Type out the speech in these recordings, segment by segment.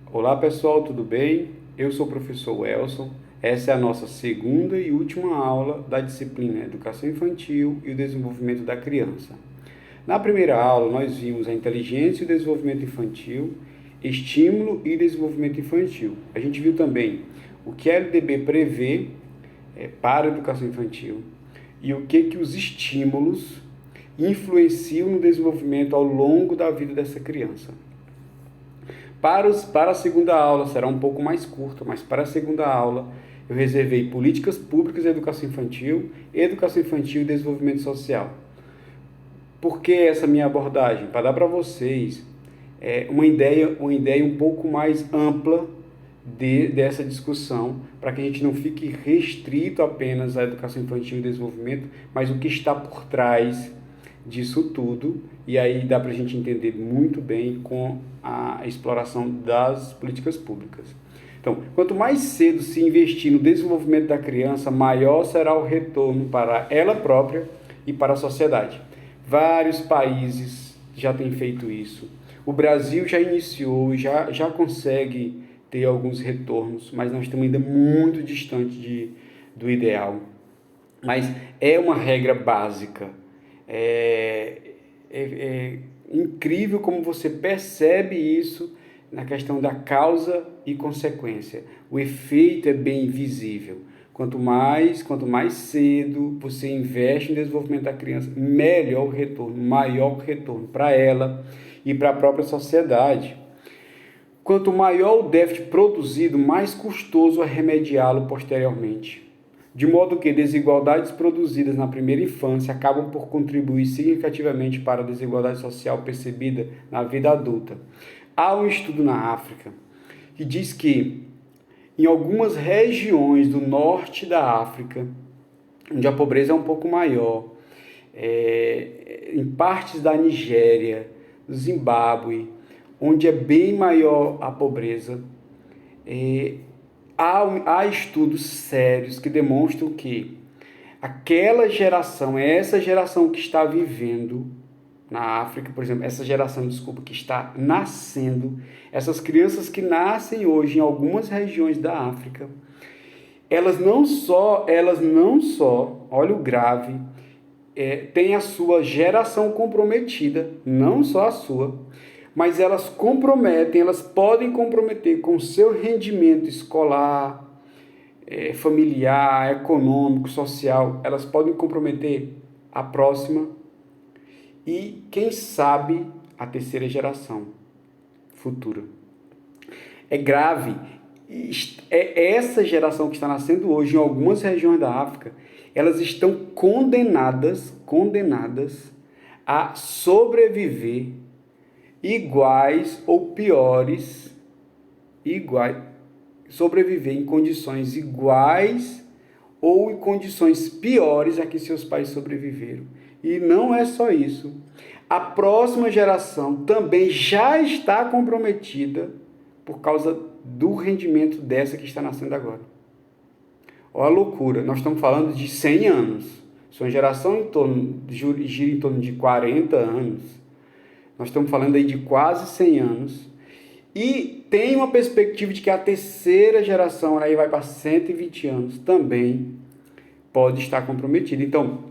Olá pessoal, tudo bem? Eu sou o professor Welson. Essa é a nossa segunda e última aula da disciplina Educação Infantil e o Desenvolvimento da Criança. Na primeira aula, nós vimos a inteligência e o desenvolvimento infantil, estímulo e desenvolvimento infantil. A gente viu também o que a LDB prevê para a educação infantil e o que os estímulos influenciam no desenvolvimento ao longo da vida dessa criança. Para a segunda aula será um pouco mais curta, mas para a segunda aula eu reservei políticas públicas de educação infantil e desenvolvimento social. Por que essa minha abordagem? Para dar para vocês uma ideia um pouco mais ampla dessa discussão, para que a gente não fique restrito apenas à educação infantil e desenvolvimento, mas o que está por trás disso tudo, e aí dá para a gente entender muito bem com a exploração das políticas públicas. Então, quanto mais cedo se investir no desenvolvimento da criança, maior será o retorno para ela própria e para a sociedade. Vários países já têm feito isso. O Brasil já iniciou, já consegue ter alguns retornos, mas nós estamos ainda muito distante do ideal. Mas é uma regra básica. É incrível como você percebe isso na questão da causa e consequência. O efeito é bem visível. Quanto mais cedo você investe no desenvolvimento da criança, melhor o retorno, maior o retorno para ela e para a própria sociedade. Quanto maior o déficit produzido, mais custoso é remediá-lo posteriormente. De modo que desigualdades produzidas na primeira infância acabam por contribuir significativamente para a desigualdade social percebida na vida adulta. Há um estudo na África que diz que em algumas regiões do norte da África, onde a pobreza é um pouco maior, em partes da Nigéria, do Zimbábue, onde é bem maior a pobreza, há estudos sérios que demonstram que aquela geração, essa geração que está vivendo na África, por exemplo, essa geração, que está nascendo, essas crianças que nascem hoje em algumas regiões da África, elas não só, olha o grave, têm a sua geração comprometida, não só a sua, mas elas podem comprometer com o seu rendimento escolar, familiar, econômico, social, elas podem comprometer a próxima e, quem sabe, a terceira geração futura. É grave. Essa geração que está nascendo hoje em algumas regiões da África, elas estão condenadas a sobreviver iguais ou piores, sobreviver em condições iguais ou em condições piores a que seus pais sobreviveram. E não é só isso. A próxima geração também já está comprometida por causa do rendimento dessa que está nascendo agora. Olha a loucura, nós estamos falando de 100 anos. Sua geração gira em torno de 40 anos. Nós estamos falando aí de quase 100 anos. E tem uma perspectiva de que a terceira geração, aí vai para 120 anos, também pode estar comprometida. Então,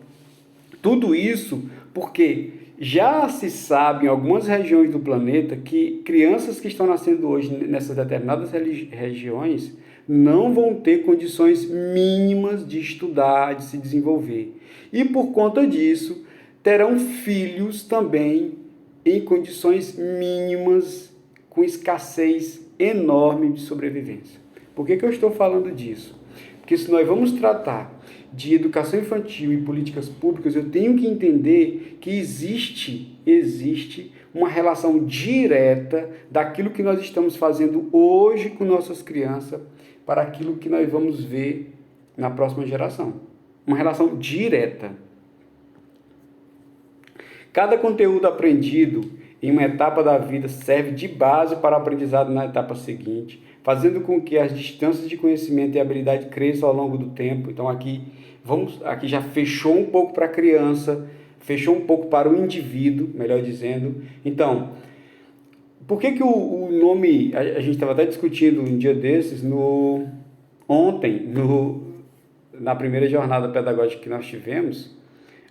tudo isso porque já se sabe em algumas regiões do planeta que crianças que estão nascendo hoje nessas determinadas regiões não vão ter condições mínimas de estudar, de se desenvolver. E por conta disso, terão filhos também em condições mínimas, com escassez enorme de sobrevivência. Por que eu estou falando disso? Porque se nós vamos tratar de educação infantil e políticas públicas, eu tenho que entender que existe uma relação direta daquilo que nós estamos fazendo hoje com nossas crianças para aquilo que nós vamos ver na próxima geração. Uma relação direta. Cada conteúdo aprendido em uma etapa da vida serve de base para o aprendizado na etapa seguinte, fazendo com que as distâncias de conhecimento e habilidade cresçam ao longo do tempo. Então aqui já fechou um pouco para a criança, fechou um pouco para o indivíduo, melhor dizendo. Então, Por que o nome, a gente estava até discutindo um dia desses, ontem, na primeira jornada pedagógica que nós tivemos,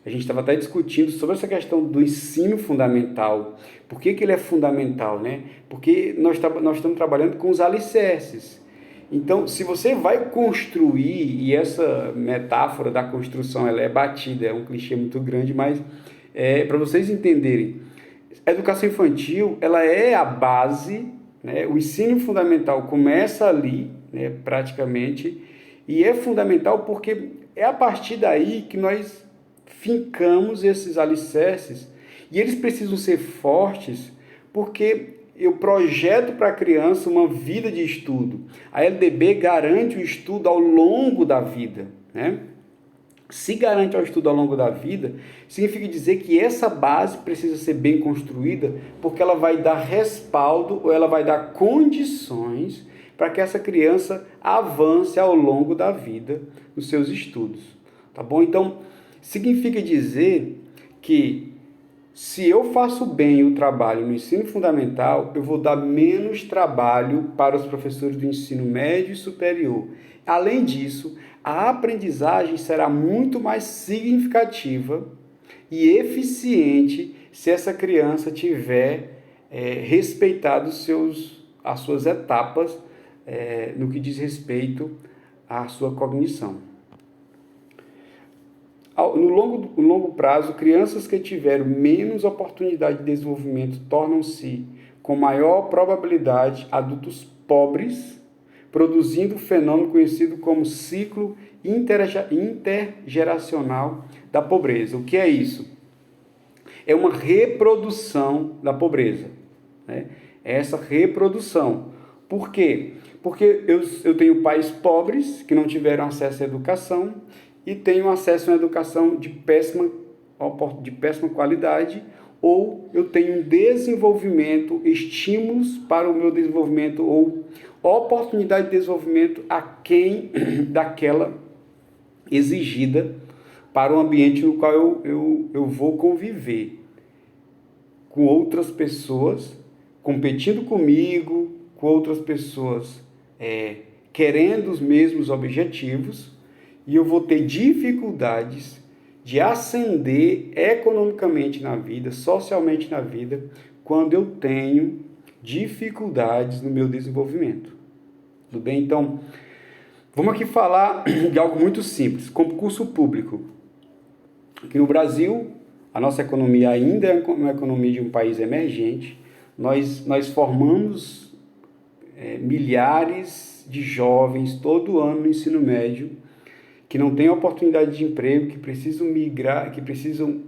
a gente estava até discutindo sobre essa questão do ensino fundamental. Por que ele é fundamental, né? Porque nós estamos trabalhando com os alicerces. Então, se você vai construir, e essa metáfora da construção ela é batida, é um clichê muito grande, mas para vocês entenderem, a educação infantil ela é a base, né? O ensino fundamental começa ali, né, praticamente, e é fundamental porque é a partir daí que nós fincamos esses alicerces, e eles precisam ser fortes porque eu projeto para a criança uma vida de estudo. A LDB garante o estudo ao longo da vida, né? Se garante o estudo ao longo da vida, significa dizer que essa base precisa ser bem construída, porque ela vai dar respaldo ou ela vai dar condições para que essa criança avance ao longo da vida nos seus estudos, tá bom? Então, significa dizer que se eu faço bem o trabalho no ensino fundamental, eu vou dar menos trabalho para os professores do ensino médio e superior. Além disso, a aprendizagem será muito mais significativa e eficiente se essa criança tiver respeitado as suas etapas no que diz respeito à sua cognição. No longo prazo, crianças que tiveram menos oportunidade de desenvolvimento tornam-se, com maior probabilidade, adultos pobres, produzindo um fenômeno conhecido como ciclo intergeracional da pobreza. O que é isso? É uma reprodução da pobreza, né? É essa reprodução. Por quê? Porque eu tenho pais pobres que não tiveram acesso à educação, e tenho acesso a uma educação de péssima qualidade, ou eu tenho um desenvolvimento, estímulos para o meu desenvolvimento, ou oportunidade de desenvolvimento aquém daquela exigida para o ambiente no qual eu vou conviver com outras pessoas, competindo comigo, com outras pessoas querendo os mesmos objetivos, e eu vou ter dificuldades de ascender economicamente na vida, socialmente na vida, quando eu tenho dificuldades no meu desenvolvimento. Tudo bem? Então, vamos aqui falar de algo muito simples, concurso público. Aqui no Brasil, a nossa economia ainda é uma economia de um país emergente. Nós formamos milhares de jovens todo ano no ensino médio, que não têm oportunidade de emprego, que precisam migrar, que precisam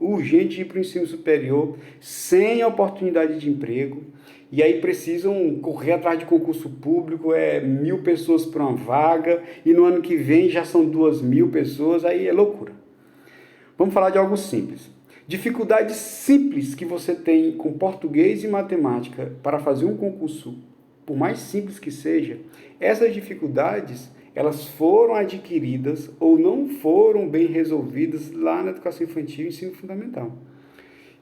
urgente ir para o ensino superior, sem oportunidade de emprego, e aí precisam correr atrás de concurso público, 1.000 pessoas para uma vaga, e no ano que vem já são 2.000 pessoas, aí é loucura. Vamos falar de algo simples. Dificuldades simples que você tem com português e matemática para fazer um concurso, por mais simples que seja, essas dificuldades elas foram adquiridas ou não foram bem resolvidas lá na educação infantil e ensino fundamental.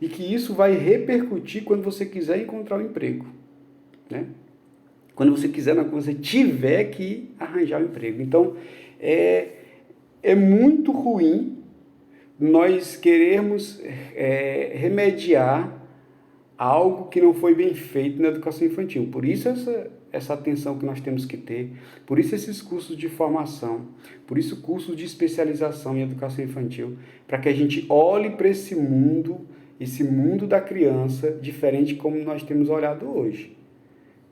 E que isso vai repercutir quando você quiser encontrar um emprego, né? Quando você tiver que arranjar um emprego. Então, é muito ruim nós querermos remediar algo que não foi bem feito na educação infantil. Por isso essa atenção que nós temos que ter, por isso esses cursos de formação, por isso cursos de especialização em educação infantil, para que a gente olhe para esse mundo da criança, diferente como nós temos olhado hoje.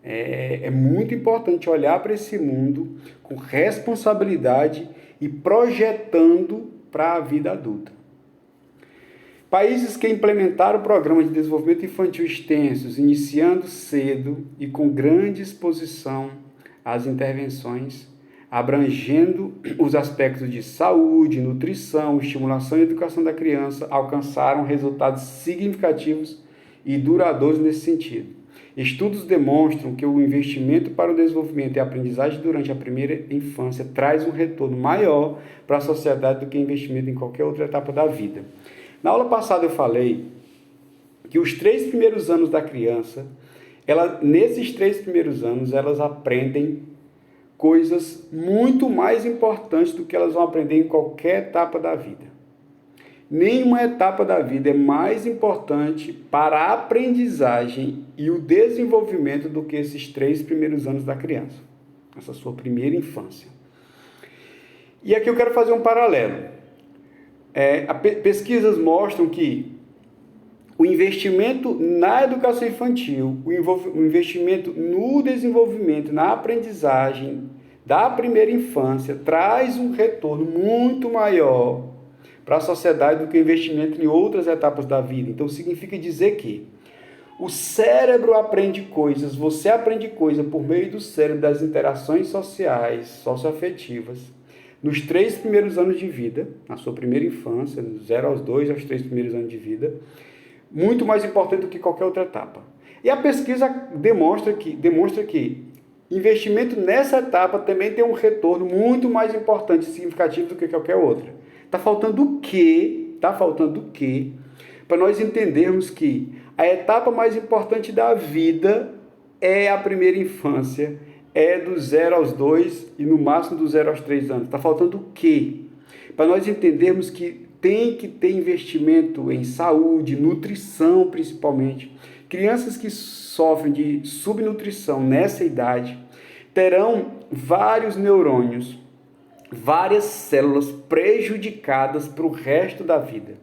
É muito importante olhar para esse mundo com responsabilidade e projetando para a vida adulta. Países que implementaram o programa de desenvolvimento infantil extensos, iniciando cedo e com grande exposição às intervenções, abrangendo os aspectos de saúde, nutrição, estimulação e educação da criança, alcançaram resultados significativos e duradouros nesse sentido. Estudos demonstram que o investimento para o desenvolvimento e a aprendizagem durante a primeira infância traz um retorno maior para a sociedade do que investimento em qualquer outra etapa da vida. Na aula passada eu falei que os 3 primeiros anos da criança Nesses 3 primeiros anos, elas aprendem coisas muito mais importantes do que elas vão aprender em qualquer etapa da vida. Nenhuma etapa da vida é mais importante para a aprendizagem e o desenvolvimento do que esses 3 primeiros anos da criança, essa sua primeira infância. E aqui eu quero fazer um paralelo. Pesquisas mostram que o investimento na educação infantil, o investimento no desenvolvimento, na aprendizagem da primeira infância, traz um retorno muito maior para a sociedade do que o investimento em outras etapas da vida. Então, significa dizer que o cérebro aprende coisas, você aprende coisas por meio do cérebro, das interações sociais, socioafetivas, nos 3 primeiros anos de vida, na sua primeira infância, dos 0 aos 2 aos 3 primeiros anos de vida, muito mais importante do que qualquer outra etapa. E a pesquisa demonstra que investimento nessa etapa também tem um retorno muito mais importante e significativo do que qualquer outra. Está faltando o quê? Para nós entendermos que a etapa mais importante da vida é a primeira infância, é do 0 aos 2 e no máximo do 0 aos 3 anos. Está faltando o quê? Para nós entendermos que tem que ter investimento em saúde, nutrição principalmente. Crianças que sofrem de subnutrição nessa idade terão vários neurônios, várias células prejudicadas para o resto da vida.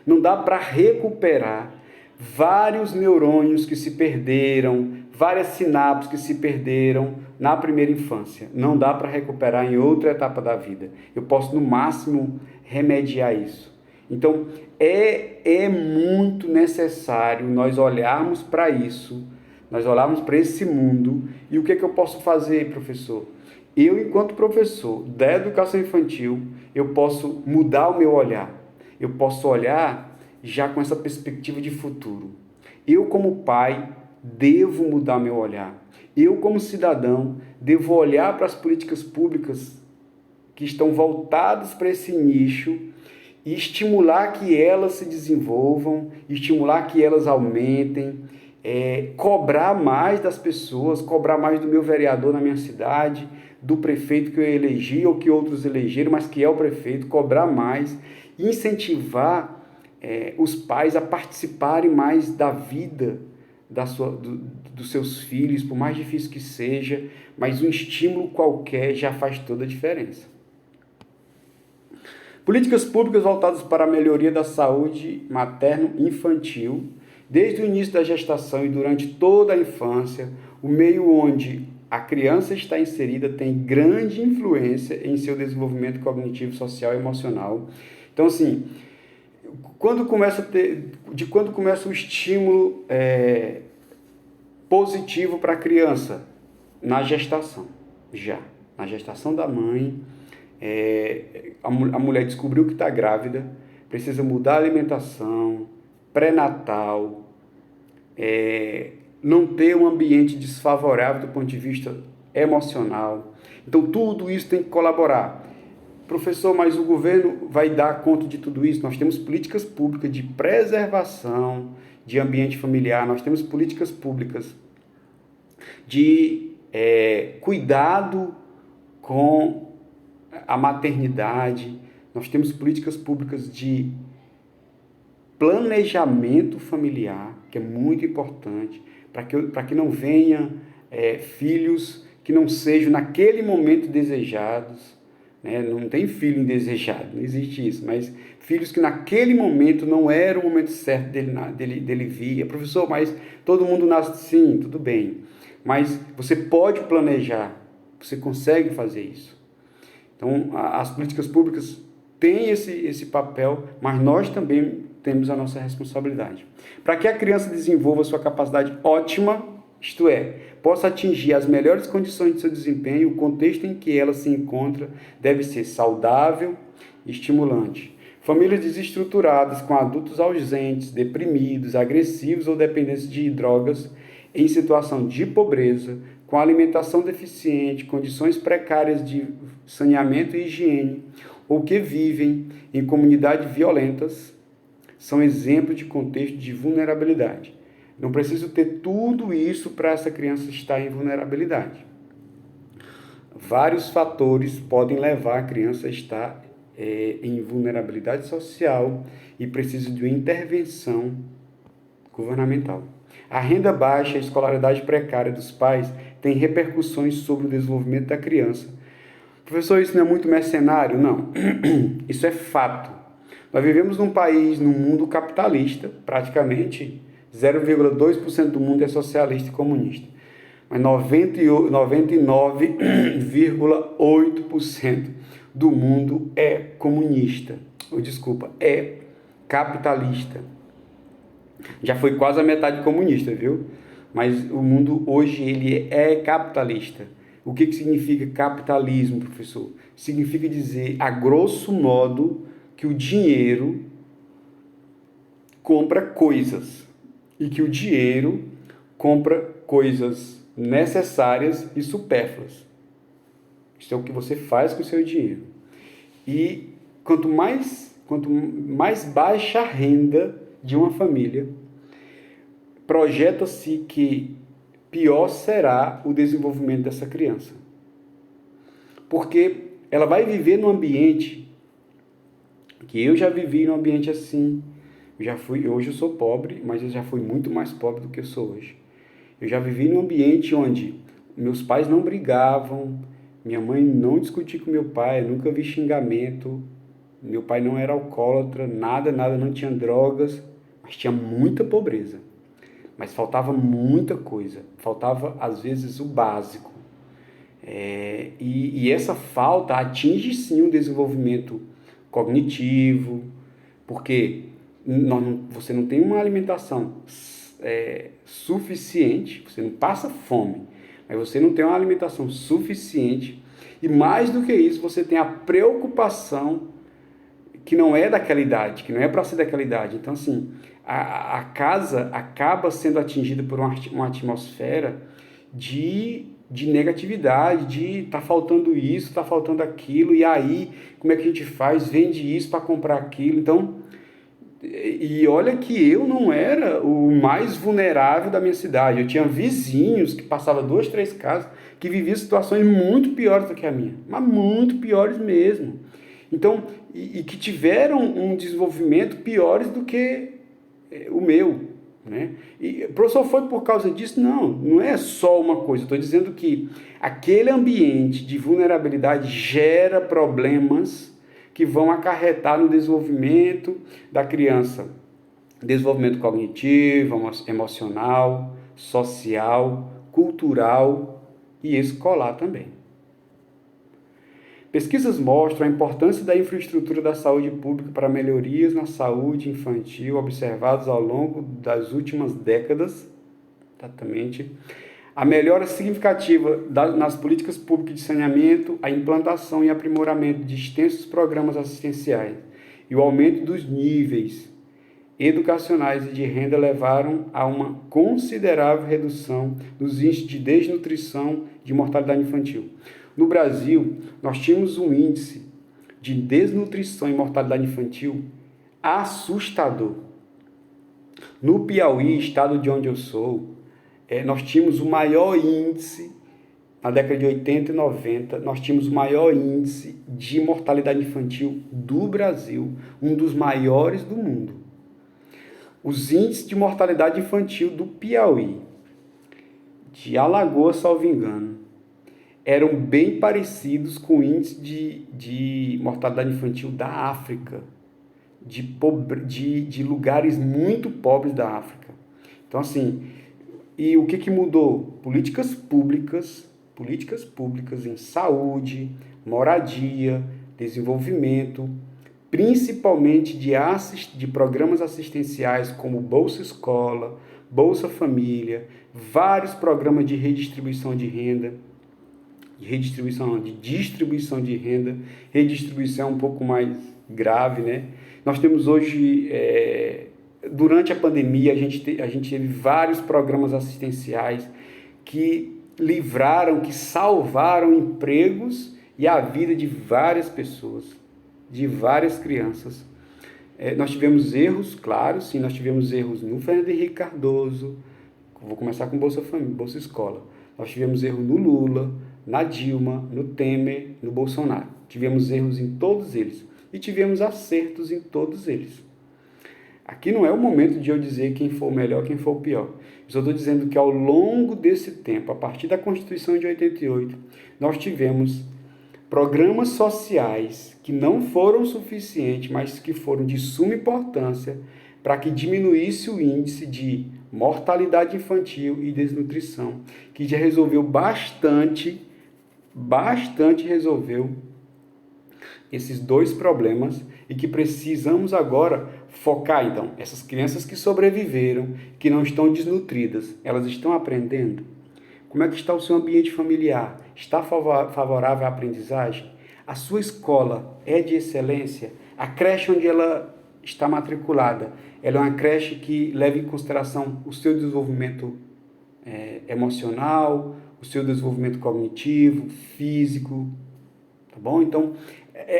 Não dá para recuperar vários neurônios que se perderam, várias sinapses que se perderam na primeira infância. Não dá para recuperar em outra etapa da vida. Eu posso, no máximo, remediar isso. Então, é muito necessário nós olharmos para isso, nós olharmos para esse mundo. E o que eu posso fazer, professor? Eu, enquanto professor da educação infantil, eu posso mudar o meu olhar. Eu posso olhar já com essa perspectiva de futuro. Eu, como pai, devo mudar meu olhar. Eu, como cidadão, devo olhar para as políticas públicas que estão voltadas para esse nicho e estimular que elas se desenvolvam, estimular que elas aumentem, cobrar mais das pessoas, cobrar mais do meu vereador na minha cidade, do prefeito que eu elegi ou que outros elegeram, mas que é o prefeito, cobrar mais, incentivar os pais a participarem mais da vida dos seus filhos, por mais difícil que seja, mas um estímulo qualquer já faz toda a diferença. Políticas públicas voltadas para a melhoria da saúde materno-infantil, desde o início da gestação e durante toda a infância, o meio onde a criança está inserida tem grande influência em seu desenvolvimento cognitivo, social e emocional. Então, assim, quando começa o estímulo positivo para a criança? Na gestação, já. Na gestação da mãe, a mulher descobriu que está grávida, precisa mudar a alimentação, pré-natal, não ter um ambiente desfavorável do ponto de vista emocional. Então, tudo isso tem que colaborar. Professor, mas o governo vai dar conta de tudo isso? Nós temos políticas públicas de preservação de ambiente familiar, nós temos políticas públicas de cuidado com a maternidade, nós temos políticas públicas de planejamento familiar, que é muito importante, para que não venha filhos que não sejam naquele momento desejados. Não tem filho indesejado, não existe isso, mas filhos que naquele momento não era o momento certo dele vir. Professor, mas todo mundo nasce sim, tudo bem, mas você pode planejar, você consegue fazer isso. Então, as políticas públicas têm esse papel, mas nós também temos a nossa responsabilidade. Para que a criança desenvolva sua capacidade ótima, isto é, possa atingir as melhores condições de seu desempenho, o contexto em que ela se encontra deve ser saudável e estimulante. Famílias desestruturadas, com adultos ausentes, deprimidos, agressivos ou dependentes de drogas, em situação de pobreza, com alimentação deficiente, condições precárias de saneamento e higiene, ou que vivem em comunidades violentas, são exemplos de contexto de vulnerabilidade. Não preciso ter tudo isso para essa criança estar em vulnerabilidade. Vários fatores podem levar a criança a estar em vulnerabilidade social e precisa de uma intervenção governamental. A renda baixa e a escolaridade precária dos pais tem repercussões sobre o desenvolvimento da criança. Professor, isso não é muito mercenário? Não. Isso é fato. Nós vivemos num país, num mundo capitalista, praticamente 0,2% do mundo é socialista e comunista. Mas 99,8% do mundo é comunista. É capitalista. Já foi quase a metade comunista, viu? Mas o mundo hoje ele é capitalista. O que significa capitalismo, professor? Significa dizer, a grosso modo, que o dinheiro compra coisas e que o dinheiro compra coisas necessárias e supérfluas. Isso é o que você faz com o seu dinheiro. E quanto mais baixa a renda de uma família, projeta-se que pior será o desenvolvimento dessa criança. Porque ela vai viver num ambiente que eu já vivi num ambiente assim. Hoje eu sou pobre, mas eu já fui muito mais pobre do que eu sou hoje. Eu já vivi num ambiente onde meus pais não brigavam, minha mãe não discutia com meu pai, nunca vi xingamento, meu pai não era alcoólatra, nada, não tinha drogas, mas tinha muita pobreza. Mas faltava muita coisa, faltava às vezes o básico. E essa falta atinge sim o desenvolvimento cognitivo, porque você não tem uma alimentação suficiente, você não passa fome, mas você não tem uma alimentação suficiente, e mais do que isso, você tem a preocupação que não é daquela idade, que não é para ser daquela idade. Então, assim, a casa acaba sendo atingida por uma atmosfera de negatividade, de tá faltando isso, tá faltando aquilo, e aí, como é que a gente faz? Vende isso para comprar aquilo. Então, e olha que eu não era o mais vulnerável da minha cidade. Eu tinha vizinhos que passavam 2, 3 casas que viviam situações muito piores do que a minha, mas muito piores mesmo. Então, e que tiveram um desenvolvimento piores do que o meu, né? E professor, foi por causa disso? Não é só uma coisa. Estou dizendo que aquele ambiente de vulnerabilidade gera problemas que vão acarretar no desenvolvimento da criança. Desenvolvimento cognitivo, emocional, social, cultural e escolar também. Pesquisas mostram a importância da infraestrutura da saúde pública para melhorias na saúde infantil observadas ao longo das últimas décadas. Exatamente. A melhora significativa nas políticas públicas de saneamento, a implantação e aprimoramento de extensos programas assistenciais e o aumento dos níveis educacionais e de renda levaram a uma considerável redução dos índices de desnutrição e de mortalidade infantil. No Brasil, nós tínhamos um índice de desnutrição e mortalidade infantil assustador. No Piauí, estado de onde eu sou, nós tínhamos o maior índice, na década de 80 e 90, nós tínhamos o maior índice de mortalidade infantil do Brasil, um dos maiores do mundo. Os índices de mortalidade infantil do Piauí, de Alagoas, salvo engano, eram bem parecidos com o índice de mortalidade infantil da África, de lugares muito pobres da África. Então, assim, e o que mudou? Políticas públicas em saúde, moradia, desenvolvimento, principalmente de programas assistenciais como Bolsa Escola, Bolsa Família, vários programas de redistribuição de renda, distribuição de renda, redistribuição é um pouco mais grave, né? Nós temos hoje, durante a pandemia, a gente teve vários programas assistenciais que que salvaram empregos e a vida de várias pessoas, de várias crianças. Nós tivemos erros, claro, sim, nós tivemos erros no Fernando Henrique Cardoso, vou começar com Bolsa Família, Bolsa Escola. Nós tivemos erro no Lula, na Dilma, no Temer, no Bolsonaro. Tivemos erros em todos eles e tivemos acertos em todos eles. Aqui não é o momento de eu dizer quem for o melhor, quem for o pior. Eu só estou dizendo que ao longo desse tempo, a partir da Constituição de 88, nós tivemos programas sociais que não foram suficientes, mas que foram de suma importância para que diminuísse o índice de mortalidade infantil e desnutrição, que já resolveu bastante resolveu esses dois problemas e que precisamos agora focar, então, essas crianças que sobreviveram, que não estão desnutridas, elas estão aprendendo? Como é que está o seu ambiente familiar? Está favorável à aprendizagem? A sua escola é de excelência? A creche onde ela está matriculada, ela é uma creche que leva em consideração o seu desenvolvimento emocional, o seu desenvolvimento cognitivo, físico, tá bom? Então,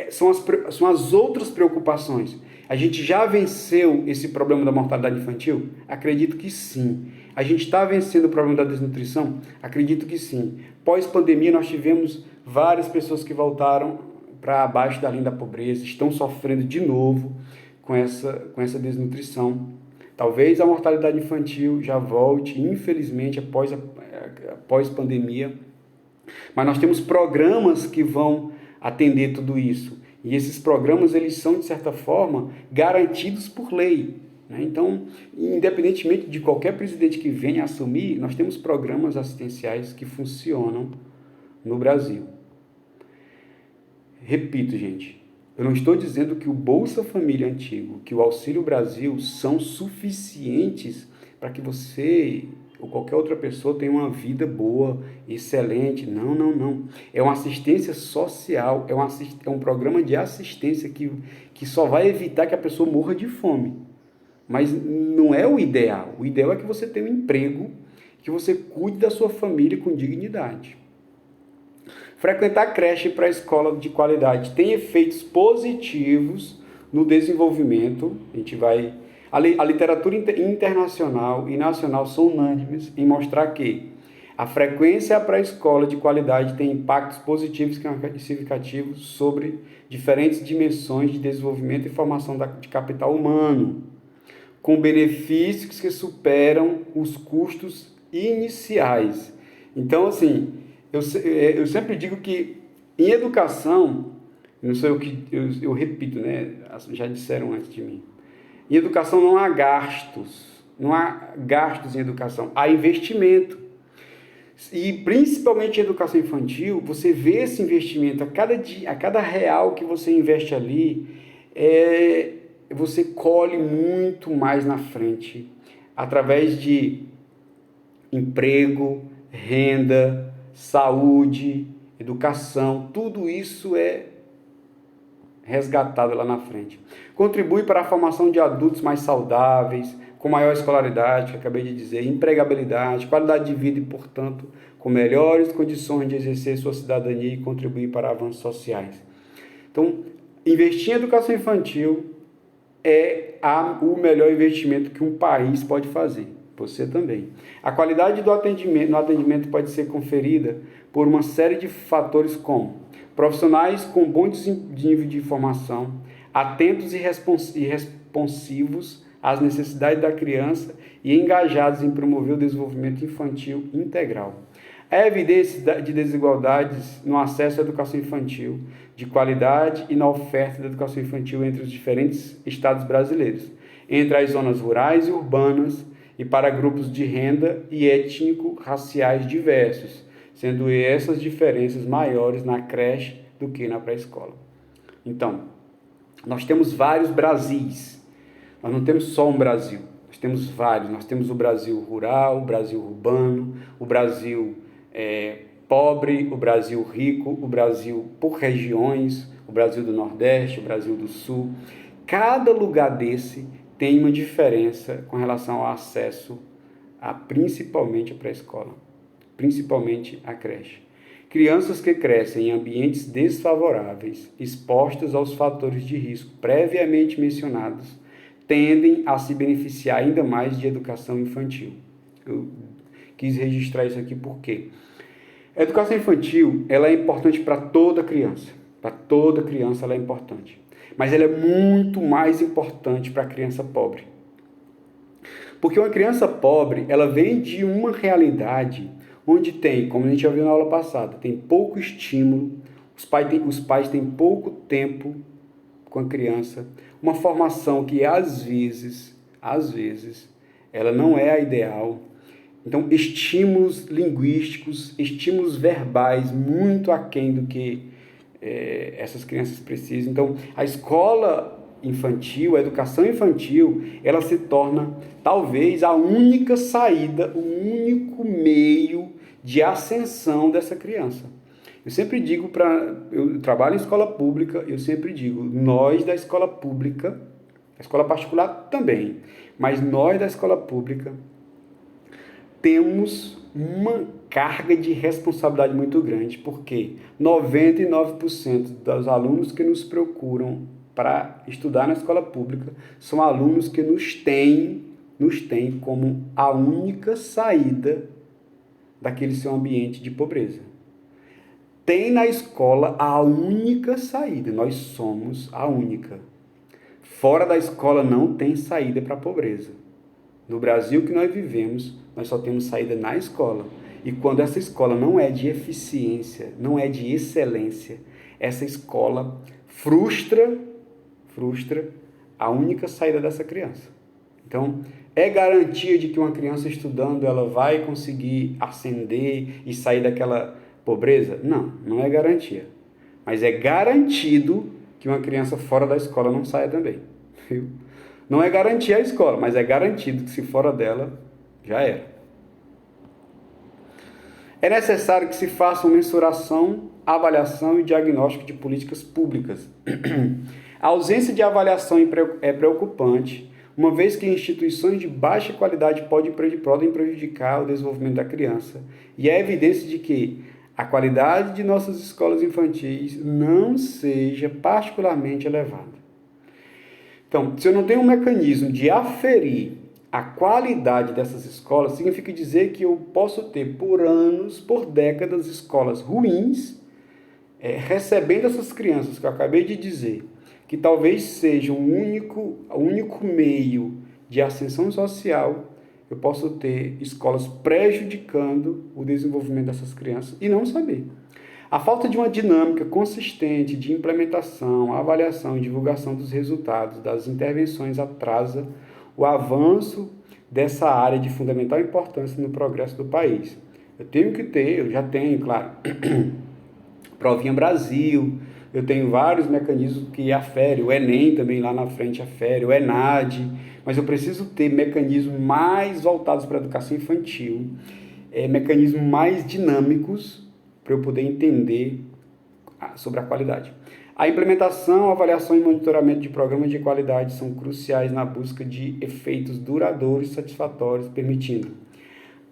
são as outras preocupações. A gente já venceu esse problema da mortalidade infantil? Acredito que sim. A gente está vencendo o problema da desnutrição? Acredito que sim. Pós-pandemia, nós tivemos várias pessoas que voltaram para abaixo da linha da pobreza, estão sofrendo de novo com essa desnutrição. Talvez a mortalidade infantil já volte, infelizmente, após pandemia. Mas nós temos programas que vão atender tudo isso. E esses programas, eles são, de certa forma, garantidos por lei. Então, independentemente de qualquer presidente que venha assumir, nós temos programas assistenciais que funcionam no Brasil. Repito, gente, eu não estou dizendo que o Bolsa Família antigo, que o Auxílio Brasil são suficientes para que você ou qualquer outra pessoa tenha uma vida boa, excelente. Não, não, não. É uma assistência social, é um programa de assistência que só vai evitar que a pessoa morra de fome. Mas não é o ideal. O ideal é que você tenha um emprego, que você cuide da sua família com dignidade. Frequentar creche para a escola de qualidade tem efeitos positivos no desenvolvimento. A literatura internacional e nacional são unânimes em mostrar que a frequência para a escola de qualidade tem impactos positivos e significativos sobre diferentes dimensões de desenvolvimento e formação de capital humano, com benefícios que superam os custos iniciais. Então, assim, eu sempre digo que em educação, não sei o que eu repito, né? Já disseram antes de mim. Em educação não há gastos em educação, há investimento. E principalmente em educação infantil, você vê esse investimento a cada real que você investe ali, você colhe muito mais na frente, através de emprego, renda, saúde, educação, tudo isso é resgatado lá na frente. Contribui para a formação de adultos mais saudáveis, com maior escolaridade, que acabei de dizer, empregabilidade, qualidade de vida e, portanto, com melhores condições de exercer sua cidadania e contribuir para avanços sociais. Então, investir em educação infantil é o melhor investimento que um país pode fazer. Você também. A qualidade no atendimento pode ser conferida por uma série de fatores como profissionais com bom nível de informação, atentos e responsivos às necessidades da criança e engajados em promover o desenvolvimento infantil integral. A evidência de desigualdades no acesso à educação infantil de qualidade e na oferta da educação infantil entre os diferentes estados brasileiros, entre as zonas rurais e urbanas e para grupos de renda e étnico-raciais diversos, sendo essas diferenças maiores na creche do que na pré-escola. Então, nós temos vários Brasis. Nós não temos só um Brasil. Nós temos vários. Nós temos o Brasil rural, o Brasil urbano, o Brasil pobre, o Brasil rico, o Brasil por regiões, o Brasil do Nordeste, o Brasil do Sul. Cada lugar desse tem uma diferença com relação ao acesso principalmente a pré-escola, principalmente a creche. Crianças que crescem em ambientes desfavoráveis, expostas aos fatores de risco previamente mencionados, tendem a se beneficiar ainda mais de educação infantil. Eu quis registrar isso aqui por quê? A educação infantil, ela é importante para toda criança. Para toda criança ela é importante. Mas ela é muito mais importante para a criança pobre. Porque uma criança pobre, ela vem de uma realidade onde tem, como a gente já viu na aula passada, tem pouco estímulo, os pais têm pouco tempo com a criança, uma formação que às vezes, ela não é a ideal. Então, estímulos linguísticos, estímulos verbais muito aquém do que essas crianças precisam. Então, a escola infantil, a educação infantil, ela se torna talvez a única saída, o único meio de ascensão dessa criança. Eu sempre digo eu trabalho em escola pública, eu sempre digo, nós da escola pública, a escola particular também, mas nós da escola pública temos uma carga de responsabilidade muito grande, porque 99% dos alunos que nos procuram para estudar na escola pública são alunos que nos têm como a única saída daquele seu ambiente de pobreza. Tem na escola a única saída, nós somos a única. Fora da escola não tem saída para a pobreza. No Brasil que nós vivemos, nós só temos saída na escola. E quando essa escola não é de eficiência, não é de excelência, essa escola frustra a única saída dessa criança. Então, é garantia de que uma criança estudando ela vai conseguir ascender e sair daquela pobreza? Não, não é garantia. Mas é garantido que uma criança fora da escola não saia também. Viu? Não é garantia a escola, mas é garantido que se fora dela, já era. É necessário que se faça uma mensuração, avaliação e diagnóstico de políticas públicas. A ausência de avaliação é preocupante, uma vez que instituições de baixa qualidade podem prejudicar o desenvolvimento da criança, e é evidência de que a qualidade de nossas escolas infantis não seja particularmente elevada. Então, se eu não tenho um mecanismo de aferir a qualidade dessas escolas, significa dizer que eu posso ter por anos, por décadas, escolas ruins, recebendo essas crianças que eu acabei de dizer, que talvez seja o único meio de ascensão social. Eu posso ter escolas prejudicando o desenvolvimento dessas crianças e não saber. A falta de uma dinâmica consistente de implementação, avaliação e divulgação dos resultados das intervenções atrasa o avanço dessa área de fundamental importância no progresso do país. Eu já tenho, claro, Provinha Brasil, eu tenho vários mecanismos que aferem, o Enem também lá na frente afere, o ENAD, mas eu preciso ter mecanismos mais voltados para a educação infantil, mecanismos mais dinâmicos para eu poder entender sobre a qualidade. A implementação, avaliação e monitoramento de programas de qualidade são cruciais na busca de efeitos duradouros e satisfatórios, permitindo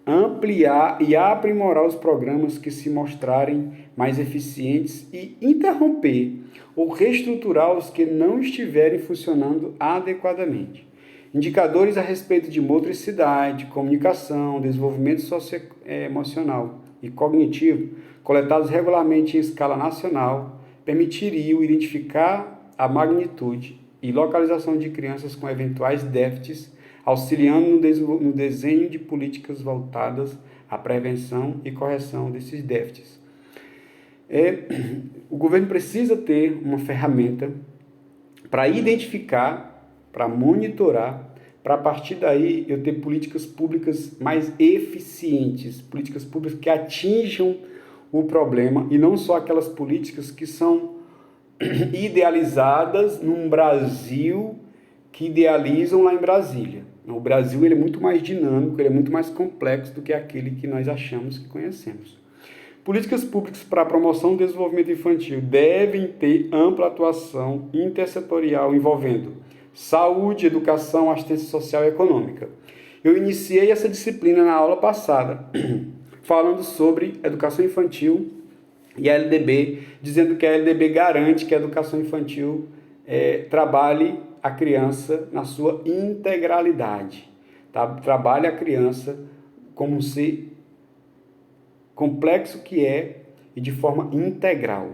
ampliar e aprimorar os programas que se mostrarem mais eficientes e interromper ou reestruturar os que não estiverem funcionando adequadamente. Indicadores a respeito de motricidade, comunicação, desenvolvimento socioemocional e cognitivo, coletados regularmente em escala nacional, permitiriam identificar a magnitude e localização de crianças com eventuais déficits, auxiliando no desenho de políticas voltadas à prevenção e correção desses déficits. O governo precisa ter uma ferramenta para identificar, para monitorar, para a partir daí eu ter políticas públicas mais eficientes, políticas públicas que atinjam o problema e não só aquelas políticas que são idealizadas num Brasil que idealizam lá em Brasília. O Brasil ele é muito mais dinâmico, ele é muito mais complexo do que aquele que nós achamos que conhecemos. Políticas públicas para a promoção do desenvolvimento infantil devem ter ampla atuação intersetorial envolvendo saúde, educação, assistência social e econômica. Eu iniciei essa disciplina na aula passada, falando sobre educação infantil e a LDB, dizendo que a LDB garante que a educação infantil trabalhe a criança na sua integralidade, tá? Trabalhe a criança como um ser complexo que é e de forma integral,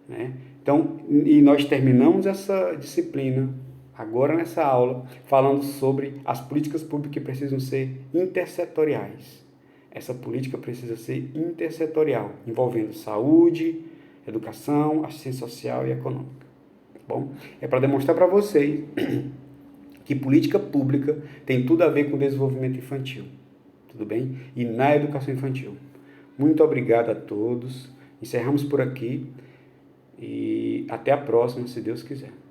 né? Então, e nós terminamos essa disciplina, agora nessa aula, falando sobre as políticas públicas que precisam ser intersetoriais. Essa política precisa ser intersetorial, envolvendo saúde, educação, assistência social e econômica. Bom, é para demonstrar para vocês que política pública tem tudo a ver com o desenvolvimento infantil, tudo bem? E na educação infantil. Muito obrigado a todos. Encerramos por aqui e até a próxima, se Deus quiser.